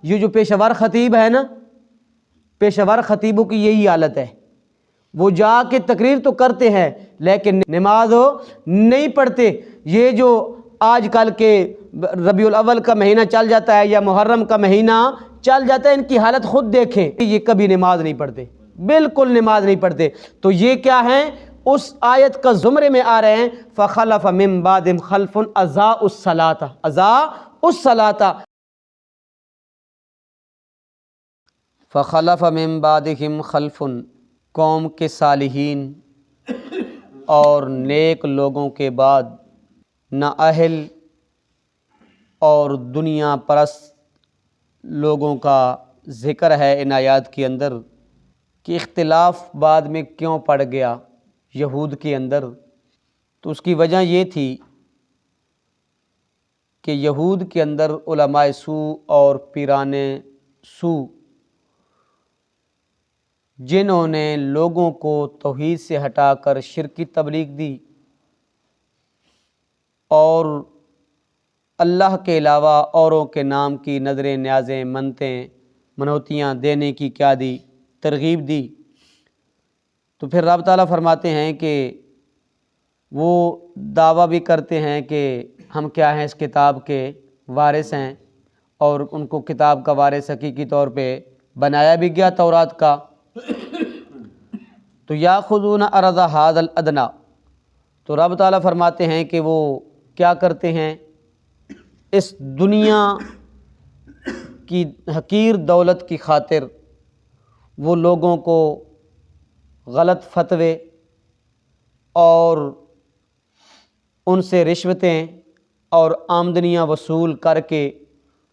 یہ جو پیشہ ور خطیب ہے نا، پیشہ ور خطیبوں کی یہی حالت ہے، وہ جا کے تقریر تو کرتے ہیں لیکن نماز وہ نہیں پڑھتے۔ یہ جو آج کل کے ربیع الاول کا مہینہ چل جاتا ہے یا محرم کا مہینہ چل جاتا ہے، ان کی حالت خود دیکھیں، یہ کبھی نماز نہیں پڑھتے، بالکل نماز نہیں پڑھتے۔ تو یہ کیا ہیں، اس آیت کا زمرے میں آ رہے ہیں، فخلف من بعدہم خلف اضاعوا الصلاۃ، فخلف من بعدہم خلف، قوم کے صالحین اور نیک لوگوں کے بعد نہ اہل اور دنیا پرست لوگوں کا ذکر ہے ان آیات کے اندر کہ اختلاف بعد میں کیوں پڑ گیا یہود کے اندر۔ تو اس کی وجہ یہ تھی کہ یہود کے اندر علماء سوء اور پیران سوء جنہوں نے لوگوں کو توحید سے ہٹا کر شرک کی تبلیغ دی اور اللہ کے علاوہ اوروں کے نام کی نظریں، نیازیں، منتیں، منوتیاں دینے کی کیا دی، ترغیب دی۔ تو پھر رب تعالیٰ فرماتے ہیں کہ وہ دعویٰ بھی کرتے ہیں کہ ہم کیا ہیں، اس کتاب کے وارث ہیں، اور ان کو کتاب کا وارث حقیقی طور پہ بنایا بھی گیا تورات کا۔ تو یاخذون عرض ھذا الادنی، تو رب تعالیٰ فرماتے ہیں کہ وہ کیا کرتے ہیں، اس دنیا کی حقیر دولت کی خاطر وہ لوگوں کو غلط فتوے اور ان سے رشوتیں اور آمدنیاں وصول کر کے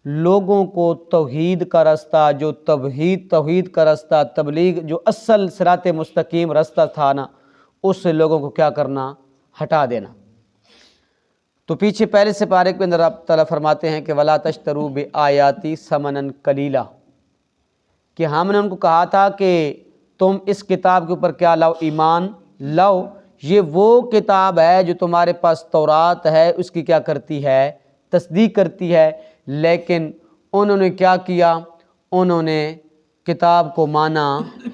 لوگوں کو توحید کا رستہ، جو توحید کا رستہ، تبلیغ جو اصل صراط مستقیم رستہ تھا نا، اس سے لوگوں کو کیا کرنا، ہٹا دینا۔ تو پیچھے پہلے سے پارے کے اندر رب تعالیٰ فرماتے ہیں کہ وَلَا تَشْتَرُوا بِآيَاتِي ثَمَنًا قَلِيلًا، کہ ہم نے ان کو کہا تھا کہ تم اس کتاب کے اوپر کیا لاؤ، ایمان لاؤ۔ یہ وہ کتاب ہے جو تمہارے پاس تورات ہے، اس کی کیا کرتی ہے، تصدیق کرتی ہے، لیکن انہوں نے کیا کیا، انہوں نے کتاب کو مانا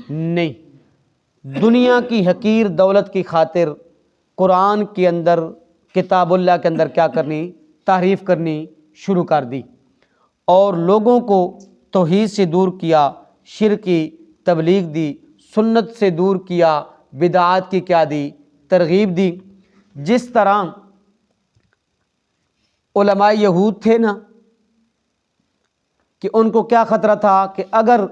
نہیں۔ دنیا کی حقیر دولت کی خاطر قرآن کے اندر، کتاب اللہ کے اندر کیا کرنی، تحریف کرنی شروع کر دی، اور لوگوں کو توحید سے دور کیا، شرک کی تبلیغ دی، سنت سے دور کیا، بدعات کی کیا دی، ترغیب دی۔ جس طرح علماء یہود تھے نا، کہ ان کو کیا خطرہ تھا کہ اگر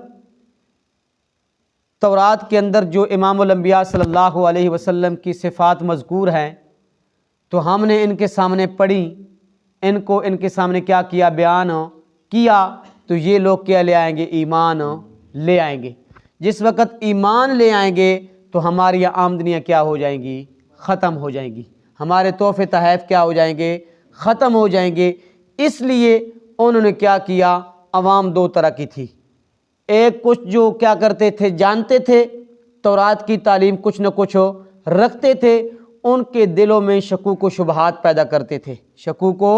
تورات کے اندر جو امام الانبیاء صلی اللہ علیہ وسلم کی صفات مذکور ہیں تو ہم نے ان کے سامنے پڑھی، ان کو ان کے سامنے کیا کیا، بیان کیا، تو یہ لوگ کیا لے آئیں گے، ایمان لے آئیں گے۔ جس وقت ایمان لے آئیں گے تو ہماری آمدنیاں کیا ہو جائیں گی، ختم ہو جائیں گی، ہمارے تحفے تحائف کیا ہو جائیں گے، ختم ہو جائیں گے۔ اس لیے انہوں نے کیا کیا، عوام دو طرح کی تھی، ایک کچھ جو کیا کرتے تھے، جانتے تھے تورات کی تعلیم، کچھ نہ کچھ رکھتے تھے، ان کے دلوں میں شکوک و شبہات پیدا کرتے تھے، شکوک و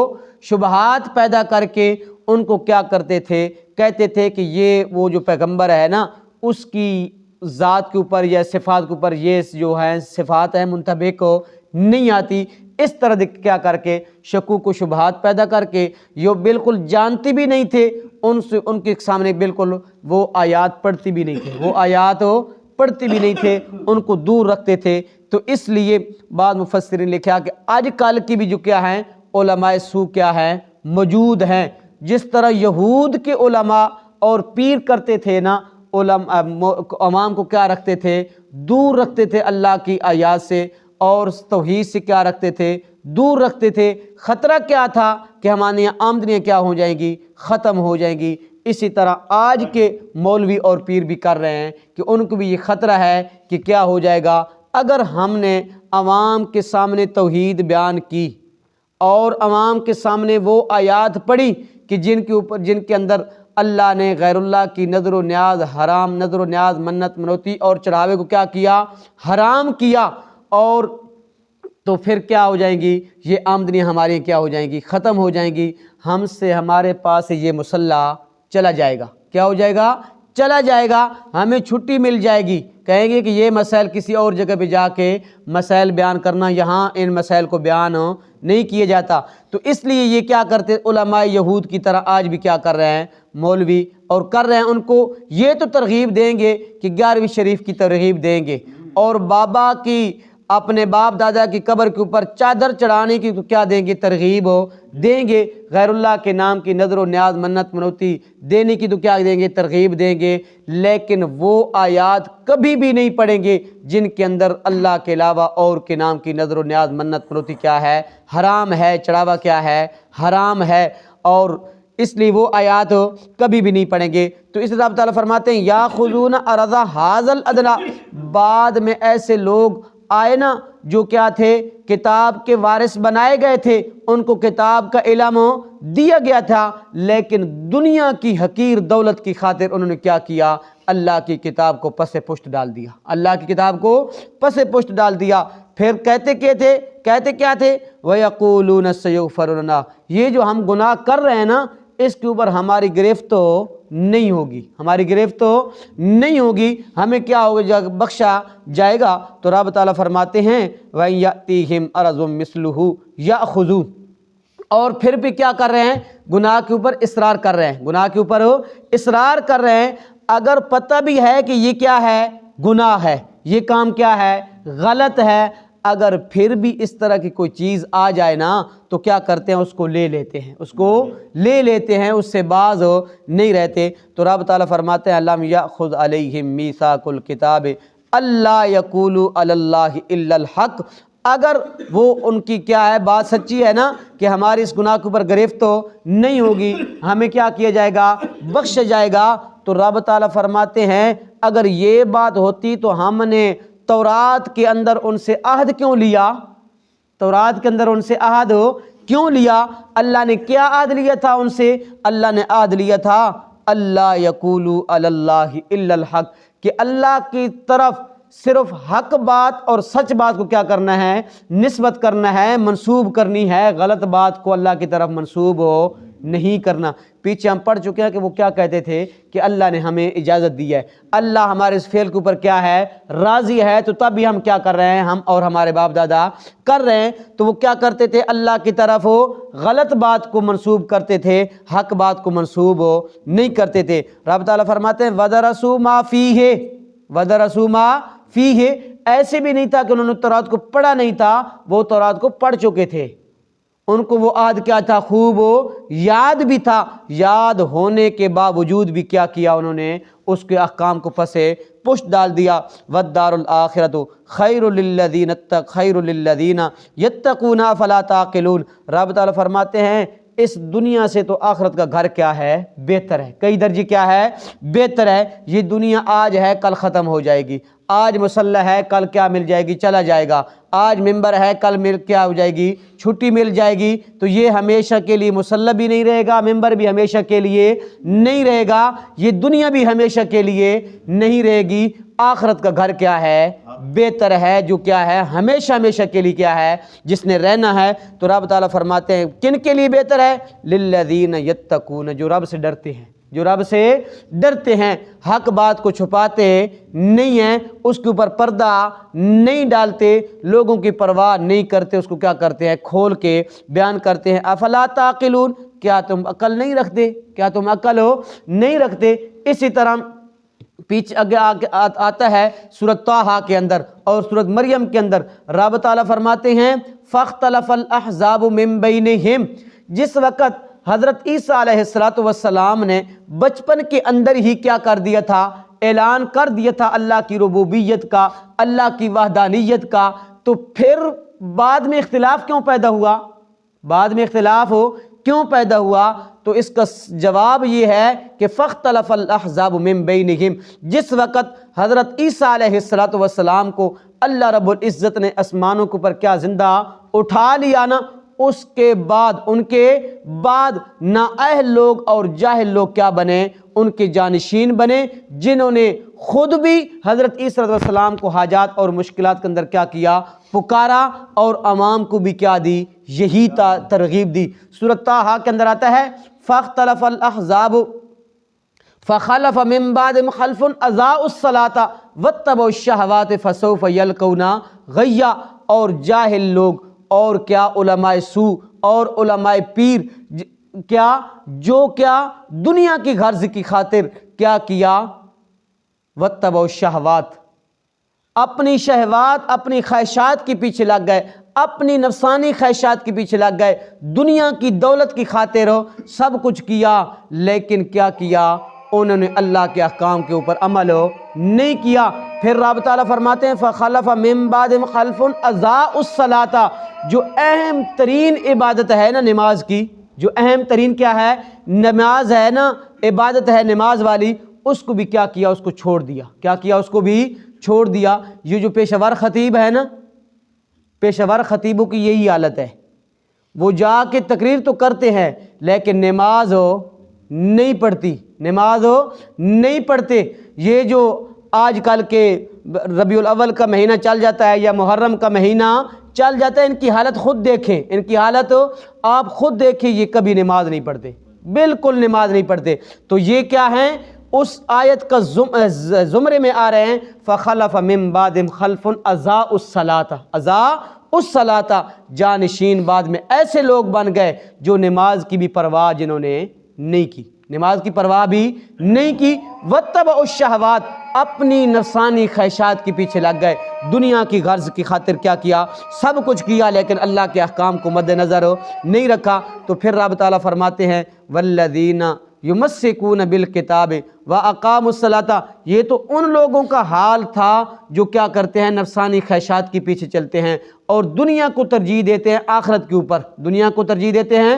شبہات پیدا کر کے ان کو کیا کرتے تھے، کہتے تھے کہ یہ وہ جو پیغمبر ہے نا، اس کی ذات کے اوپر یا صفات کے اوپر یہ جو ہے صفات ہیں منطبق نہیں آتی۔ اس طرح کیا کر کے شکوک و شبہات پیدا کر کے، یہ بالکل جانتے بھی نہیں تھے، ان کے سامنے بالکل وہ آیات پڑھتی بھی نہیں تھے، وہ آیات پڑھتے بھی نہیں تھے، ان کو دور رکھتے تھے۔ تو اس لیے بعض مفسرین نے لکھا کہ آج کل کی بھی جو کیا ہیں علماء سوء کیا ہیں، موجود ہیں۔ جس طرح یہود کے علماء اور پیر کرتے تھے نا، عوام کو کیا رکھتے تھے، دور رکھتے تھے اللہ کی آیات سے، اور توحید سے کیا رکھتے تھے، دور رکھتے تھے۔ خطرہ کیا تھا کہ ہماری آمدنیاں کیا ہو جائیں گی، ختم ہو جائیں گی۔ اسی طرح آج کے مولوی اور پیر بھی کر رہے ہیں کہ ان کو بھی یہ خطرہ ہے کہ کیا ہو جائے گا اگر ہم نے عوام کے سامنے توحید بیان کی اور عوام کے سامنے وہ آیات پڑھی کہ جن کے اندر اللہ نے غیر اللہ کی نظر و نیاز حرام، نظر و نیاز، منت منوتی اور چڑھاوے کو کیا کیا، حرام کیا، اور تو پھر کیا ہو جائیں گی، یہ آمدنی ہماری کیا ہو جائیں گی، ختم ہو جائیں گی۔ ہمارے پاس یہ مسلح چلا جائے گا۔ کیا ہو جائے گا؟ چلا جائے گا، ہمیں چھٹی مل جائے گی۔ کہیں گے کہ یہ مسائل کسی اور جگہ پہ جا کے مسائل بیان کرنا، یہاں ان مسائل کو بیان نہیں کیا جاتا۔ تو اس لیے یہ کیا کرتے علماء یہود کی طرح آج بھی کیا کر رہے ہیں مولوی، اور کر رہے ہیں ان کو یہ تو ترغیب دیں گے کہ 11ویں شریف کی ترغیب دیں گے، اور بابا کی اپنے باپ دادا کی قبر کے اوپر چادر چڑھانے کی تو کیا دیں گے؟ ترغیب دیں گے۔ غیر اللہ کے نام کی نظر و نیاز منت منوتی دینے کی تو کیا دیں گے؟ ترغیب دیں گے۔ لیکن وہ آیات کبھی بھی نہیں پڑھیں گے جن کے اندر اللہ کے علاوہ اور کے نام کی نظر و نیاز منت منوتی کیا ہے؟ حرام ہے، چڑھاوا کیا ہے؟ حرام ہے، اور اس لیے وہ آیات کبھی بھی نہیں پڑھیں گے۔ تو اس رب تعالیٰ فرماتے ہیں یاخذون عرض ھذا الادنی، بعد میں ایسے لوگ آئے نا جو کیا تھے؟ کتاب کے وارث بنائے گئے تھے، ان کو کتاب کا علم دیا گیا تھا، لیکن دنیا کی حقیر دولت کی خاطر انہوں نے کیا کیا؟ اللہ کی کتاب کو پس پشت ڈال دیا، اللہ کی کتاب کو پس پشت ڈال دیا۔ پھر کہتے کیا تھے؟ وَيَقُولُونَ سَيُغْفَرُ لَنَا، یہ جو ہم گناہ کر رہے ہیں نا اس کے اوپر ہماری گرفت تو نہیں ہوگی، ہماری گرفت تو نہیں ہوگی، ہمیں کیا ہوگا؟ جب بخشا جائے گا۔ تو رب تعالیٰ فرماتے ہیں وَإِن يَأْتِيهِمْ عَرَضٌ مِثْلُهُ يَأْخُذُوهُ، اور پھر بھی کیا کر رہے ہیں؟ گناہ کے اوپر اصرار کر رہے ہیں، گناہ کے اوپر اصرار کر رہے ہیں، اگر پتہ بھی ہے کہ یہ کیا ہے؟ گناہ ہے، یہ کام کیا ہے؟ غلط ہے، اگر پھر بھی اس طرح کی کوئی چیز آ جائے نا تو کیا کرتے ہیں؟ اس کو لے لیتے ہیں، اس سے باز نہیں رہتے۔ تو رب تعالیٰ فرماتے ہیں لم یأخذ علیہم میثاق الکتاب الا یقولوا علی اللہ الا الحق، اگر وہ ان کی کیا ہے بات سچی ہے نا کہ ہماری اس گناہ کے اوپر گرفت تو نہیں ہوگی، ہمیں کیا کیا جائے گا؟ بخش جائے گا۔ تو رب تعالیٰ فرماتے ہیں اگر یہ بات ہوتی تو ہم نے تورات کے اندر ان سے عہد کیوں لیا؟ تورات کے اندر ان سے عہد کیوں لیا؟ اللہ نے کیا عہد لیا تھا ان سے؟ اللہ نے عہد لیا تھا اللہ یقولوا علی اللہ الا الحق، کہ اللہ کی طرف صرف حق بات اور سچ بات کو کیا کرنا ہے؟ نسبت کرنا ہے، منسوب کرنی ہے، غلط بات کو اللہ کی طرف منسوب نہیں کرنا۔ پیچھے ہم پڑھ چکے ہیں کہ وہ کیا کہتے تھے کہ اللہ نے ہمیں اجازت دی ہے، اللہ ہمارے اس فعل کے اوپر کیا ہے؟ راضی ہے، تو تب بھی ہم کیا کر رہے ہیں؟ ہم اور ہمارے باپ دادا کر رہے ہیں۔ تو وہ کیا کرتے تھے؟ اللہ کی طرف غلط بات کو منسوب کرتے تھے، حق بات کو منسوب نہیں کرتے تھے۔ رب تعالیٰ فرماتے ہیں وَدَرَسُوا مَا فِيهِ، ایسے بھی نہیں تھا کہ انہوں نے تورات کو پڑھا نہیں تھا، وہ تورات کو پڑھ چکے تھے، ان کو وہ عہد کیا تھا؟ خوب یاد بھی تھا، یاد ہونے کے باوجود بھی کیا کیا انہوں نے؟ اس کے احکام کو پس پشت ڈال دیا۔ وَالدَّارُ الْآخِرَةُ خَيْرٌ لِلَّذِينَ يَتَّقُونَ أَفَلَا تَعْقِلُونَ، رب تعالیٰ فرماتے ہیں اس دنیا سے تو آخرت کا گھر کیا ہے؟ بہتر ہے، کئی درجے کیا ہے؟ بہتر ہے۔ یہ دنیا آج ہے کل ختم ہو جائے گی، آج مصلی ہے کل کیا مل جائے گی؟ چلا جائے گا، آج ممبر ہے کل مل کیا ہو جائے گی؟ چھٹی مل جائے گی۔ تو یہ ہمیشہ کے لیے مصلی بھی نہیں رہے گا، ممبر بھی ہمیشہ کے لیے نہیں رہے گا، یہ دنیا بھی ہمیشہ کے لیے نہیں رہے گی۔ آخرت کا گھر کیا ہے؟ بہتر ہے، جو کیا ہے؟ ہمیشہ کے لیے کیا ہے؟ جس نے رہنا ہے۔ تو رب تعالیٰ فرماتے ہیں کن کے لیے بہتر ہے؟ للذین یتقون، جو رب سے ڈرتے ہیں، جو رب سے ڈرتے ہیں، حق بات کو چھپاتے نہیں ہیں، اس کے اوپر پردہ نہیں ڈالتے، لوگوں کی پرواہ نہیں کرتے، اس کو کیا کرتے ہیں؟ کھول کے بیان کرتے ہیں۔ افلا تعقلون، کیا تم عقل نہیں رکھتے؟ کیا تم عقل نہیں رکھتے؟ اسی طرح پیچھے آگے آتا ہے سورۃ طٰہٰ کے اندر اور سورۃ مریم کے اندر، رب تعالیٰ فرماتے ہیں فاختلف الاحزاب من بینہم، جس وقت حضرت عیسیٰ علیہ السلام نے بچپن کے اندر ہی کیا کر دیا تھا؟ اعلان کر دیا تھا اللہ کی ربوبیت کا، اللہ کی وحدانیت کا، تو پھر بعد میں اختلاف کیوں پیدا ہوا؟ بعد میں اختلاف کیوں پیدا ہوا؟ تو اس کا جواب یہ ہے کہ فاختلف الاحزاب من بینہم، جس وقت حضرت عیسیٰ علیہ السلام کو اللہ رب العزت نے آسمانوں کے اوپر کیا زندہ اٹھا لیا نا، اس کے بعد ان کے بعد نااہل لوگ اور جاہل لوگ کیا بنے؟ ان کے جانشین بنے، جنہوں نے خود بھی حضرت عیسیٰ علیہ السلام کو حاجات اور مشکلات کے اندر کیا کیا؟ پکارا، اور عوام کو بھی کیا دی؟ یہی ترغیب دی۔ سورۃ طٰہٰ کے اندر آتا ہے فاختلف الاحزاب فخلف من بعدهم خلف اضاعوا الصلاۃ واتبعوا الشہوات فسوف یلقون غیا، اور جاہل لوگ اور کیا علماء سوء اور علماء پیر جو دنیا کی غرض کی خاطر کیا واتبعوا الشہوات، اپنی شہوات اپنی خواہشات کے پیچھے لگ گئے، اپنی نفسانی خواہشات کے پیچھے لگ گئے، دنیا کی دولت کی خاطر سب کچھ کیا، لیکن کیا انہوں نے اللہ کے احکام کے اوپر عمل نہیں کیا۔ پھر رب تعالیٰ فرماتے ہیں فخلف من بعدهم خلف اضاعوا الصلاۃ، جو اہم ترین عبادت ہے نا نماز کی، جو اہم ترین کیا ہے نماز ہے نا، عبادت ہے نماز والی، اس کو بھی کیا اس کو چھوڑ دیا، اس کو بھی چھوڑ دیا۔ یہ جو پیشہ ور خطیب ہے نا، پیشہ ور خطیبوں کی یہی حالت ہے، وہ جا کے تقریر تو کرتے ہیں لیکن نماز نہیں پڑھتی، نماز نہیں پڑھتے۔ یہ جو آج کل کے ربیع الاول کا مہینہ چل جاتا ہے یا محرم کا مہینہ چل جاتا ہے، ان کی حالت خود دیکھیں، ان کی حالت آپ خود دیکھیں، یہ کبھی نماز نہیں پڑھتے، بالکل نماز نہیں پڑھتے۔ تو یہ کیا ہیں، اس آیت کا زمرے میں آ رہے ہیں فخلف من بعدهم خلف اضاعوا الصلاۃ، جانشین بعد میں ایسے لوگ بن گئے جو نماز کی بھی پرواہ جنہوں نے نہیں کی، نماز کی پرواہ بھی نہیں کی، واتبعوا الشہوات، اپنی نفسانی خواہشات کے پیچھے لگ گئے، دنیا کی غرض کی خاطر کیا سب کچھ کیا، لیکن اللہ کے احکام کو مد نظر نہیں رکھا۔ تو پھر رب تعالیٰ فرماتے ہیں والذین یمسکون بالکتاب واقاموا الصلاۃ، یہ تو ان لوگوں کا حال تھا جو کیا کرتے ہیں، نفسانی خواہشات کے پیچھے چلتے ہیں اور دنیا کو ترجیح دیتے ہیں آخرت کے اوپر، دنیا کو ترجیح دیتے ہیں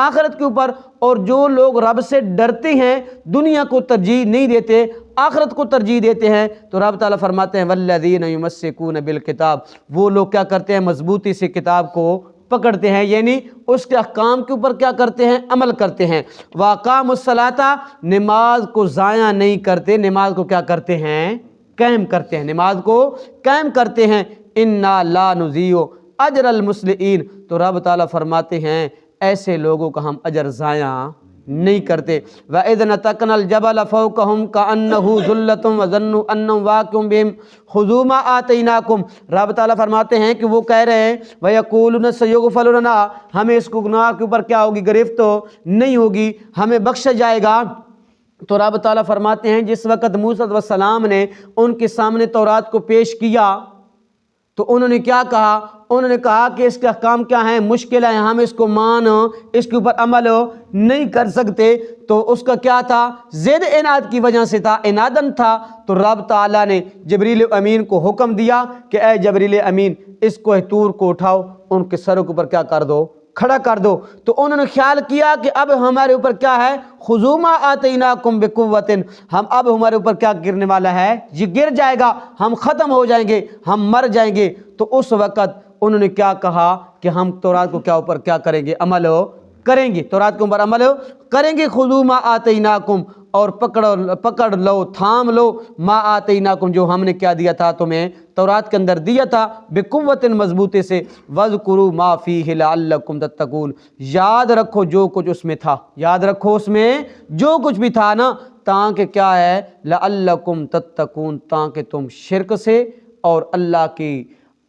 آخرت کے اوپر، اور جو لوگ رب سے ڈرتے ہیں دنیا کو ترجیح نہیں دیتے، آخرت کو ترجیح دیتے ہیں۔ تو رب تعالیٰ فرماتے ہیں والذین یمسکون بالکتاب، وہ لوگ کیا کرتے ہیں، مضبوطی سے کتاب کو پکڑتے ہیں، یعنی اس کے احکام کے اوپر کیا کرتے ہیں، عمل کرتے ہیں۔ واقاموا الصلاۃ، نماز کو ضائع نہیں کرتے، نماز کو کیا کرتے ہیں، قائم کرتے ہیں، نماز کو قائم کرتے ہیں۔ انا لا نضیع اجر المصلحین، تو رب تعالیٰ فرماتے ہیں ایسے لوگوں کا ہم اجر ضائع نہیں کرتے۔ وَإِذْ نَتَقْنَا الْجَبَلَ فَوْقَهُمْ كَأَنَّهُ ظُلَّةٌ وَظَنُّوا أَنَّهُ وَاقِعٌ بِهِمْ خُذُوا مَا آتَيْنَاكُمْ، رب تعالیٰ فرماتے ہیں کہ وہ کہہ رہے ہیں وَيَقُولُونَ سَيُغْفَرُ لَنَا، ہمیں اس کو گناہ کے اوپر کیا ہوگی، گرفت نہیں ہوگی، ہمیں بخشا جائے گا۔ تو رب تعالیٰ فرماتے ہیں جس وقت موسیٰ علیہ السلام نے ان کے سامنے تورات کو پیش کیا تو انہوں نے کیا کہا، انہوں نے کہا کہ اس کے احکام کیا ہیں، مشکل ہیں، ہم اس کو اس کے اوپر عمل نہیں کر سکتے۔ تو اس کا کیا تھا، زید عناد کی وجہ سے تھا، عنادن تھا۔ تو رب تعالیٰ نے جبریل امین کو حکم دیا کہ اے جبریل امین اس کوہ طور کو اٹھاؤ، ان کے سروں کے اوپر کیا کر دو، کھڑا کر دو۔ تو انہوں نے خیال کیا کہ اب ہمارے اوپر کیا ہے، خذوا ما آتیناکم بقوۃ، ہم اب ہمارے اوپر کیا گرنے والا ہے، یہ گر جائے گا، ہم ختم ہو جائیں گے، ہم مر جائیں گے۔ تو اس وقت انہوں نے کیا کہا کہ ہم تورات کو کیا اوپر کیا کریں گے، عمل کریں گے، تورات کے اوپر عمل کریں گے۔ خذوا ما آتیناکم، اور پکڑ لو، تھام لو، ما آتیناکم، جو ہم نے کیا دیا تھا تمہیں تورات کے اندر دیا تھا، بقوت، مضبوطی سے، وَاذْكُرُوا مَا فِيهِ لَعَلَّكُمْ تَتَّقُونَ، یاد رکھو جو کچھ اس میں تھا، یاد رکھو اس میں جو کچھ بھی تھا نا، تاکہ کیا ہے، لَعَلَّكُمْ تَتَّقُونَ، تاکہ تم شرک سے اور اللہ کی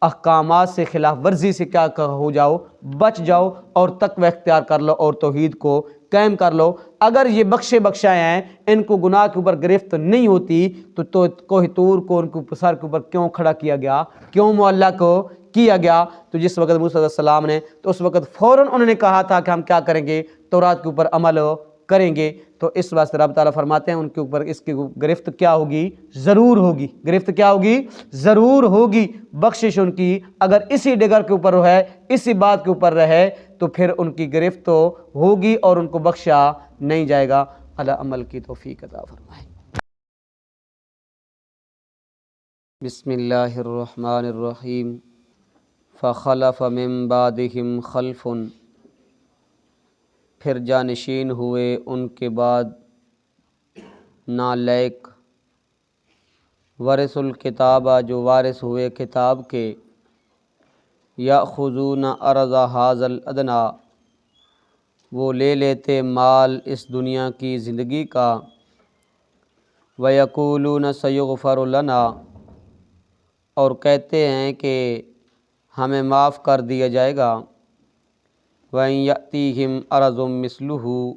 احکامات سے، خلاف ورزی سے کیا ہو جاؤ، بچ جاؤ، اور تقوی اختیار کر لو اور توحید کو قائم کر لو۔ اگر یہ بخشائے ہیں، ان کو گناہ کے اوپر گرفت نہیں ہوتی تو کوہ طور کو ان کے سر کے اوپر کیوں کھڑا کیا گیا، کیوں معلق کیا گیا؟ تو جس وقت موسیٰ علیہ السلام نے، تو اس وقت فوراً انہوں نے کہا تھا کہ ہم کیا کریں گے، تورات کے اوپر عمل کریں گے۔ تو اس واسطے رب تعالیٰ فرماتے ہیں ان کے اوپر اس کی گرفت کیا ہوگی، ضرور ہوگی، گرفت کیا ہوگی، ضرور ہوگی، بخشش ان کی اگر اسی ڈگر کے اوپر ہے، اسی بات کے اوپر رہے تو پھر ان کی گرفت ہوگی اور ان کو بخشا نہیں جائے گا۔ اللہ عمل کی توفیق عطا فرمائے۔ بسم اللہ الرحمن الرحیم۔ فخلف من بعدهم خلف، پھر جانشین ہوئے ان کے بعد نالائق، ورث الکتاب، جو وارث ہوئے کتاب کے، یأخذون عرض ھذا الادنیٰ، وہ لے لیتے مال اس دنیا کی زندگی کا، وَيَقُولُونَ سَيُغْفَرُ لَنَا، اور کہتے ہیں کہ ہمیں معاف کر دیا جائے گا۔ وَإِن يَأْتِيهِمْ عَرَضٌ مِثْلُهُ،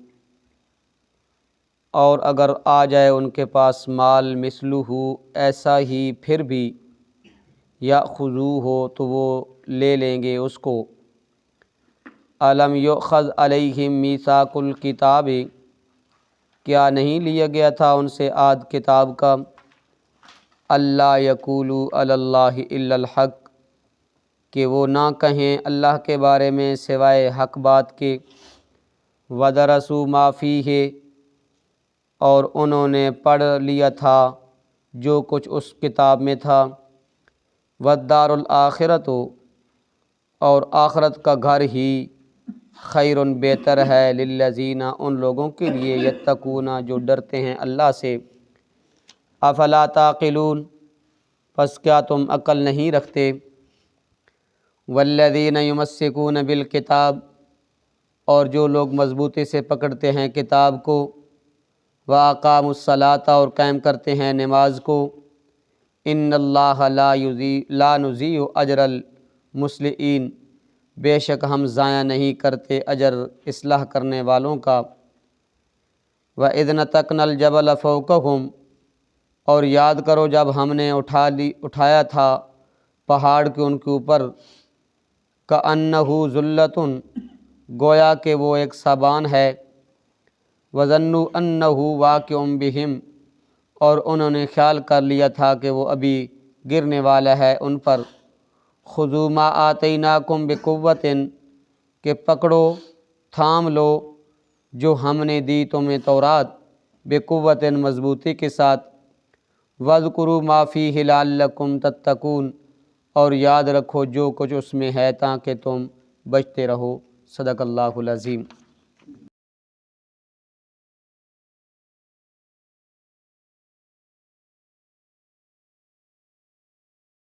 اور اگر آ جائے ان کے پاس مال مثلہ ایسا ہی پھر بھی، یأخذوہ تو وہ لے لیں گے اس کو۔ الم یؤخذ علیہم میثاق الکتاب، کیا نہیں لیا گیا تھا ان سے عہد کتاب کا؟ اللہ یقولوا علی اللہ الا الحق، کہ وہ نہ کہیں اللہ کے بارے میں سوائے حق بات کے۔ ودرسوا ما فیہ، اور انہوں نے پڑھ لیا تھا جو کچھ اس کتاب میں تھا۔ والدار الآخرۃ، اور آخرت کا گھر ہی خیر بہتر ہے، للذین ان لوگوں کے لیے، یتقون جو ڈرتے ہیں اللہ سے۔ افلا تعقلون، پس کیا تم عقل نہیں رکھتے؟ والذین یمسکون بالکتاب، اور جو لوگ مضبوطی سے پکڑتے ہیں کتاب کو۔ واقاموا الصلاۃ، اور قائم کرتے ہیں نماز کو۔ ان اللہ لا نضیع اجر المصلحین، بے شک ہم ضائع نہیں کرتے اجر اصلاح کرنے والوں کا۔ وَإِذْ نَتَقْنَا الْجَبَلَ فَوْقَهُمْ، اور یاد کرو جب ہم نے اٹھایا تھا پہاڑ کے ان کے اوپر۔ كَأَنَّهُ ذُلَّةٌ، گویا کہ وہ ایک سامان ہے۔ وَظَنُّوا أَنَّهُ وَاقِعٌ بِهِمْ، اور انہوں نے خیال کر لیا تھا کہ وہ ابھی گرنے والا ہے ان پر۔ خُذُوا مَا آتَيْنَاكُمْ بِقُوَّةٍ، کہ پکڑو تھام لو جو ہم نے دی تمہیں تورات، بِقُوَّةٍ مضبوطی کے ساتھ۔ وَاذْكُرُوا مَا فِيهِ لَعَلَّكُمْ تَتَّقُونَ، اور یاد رکھو جو کچھ اس میں ہے تاکہ تم بچتے رہو۔ صدق اللہ العظیم۔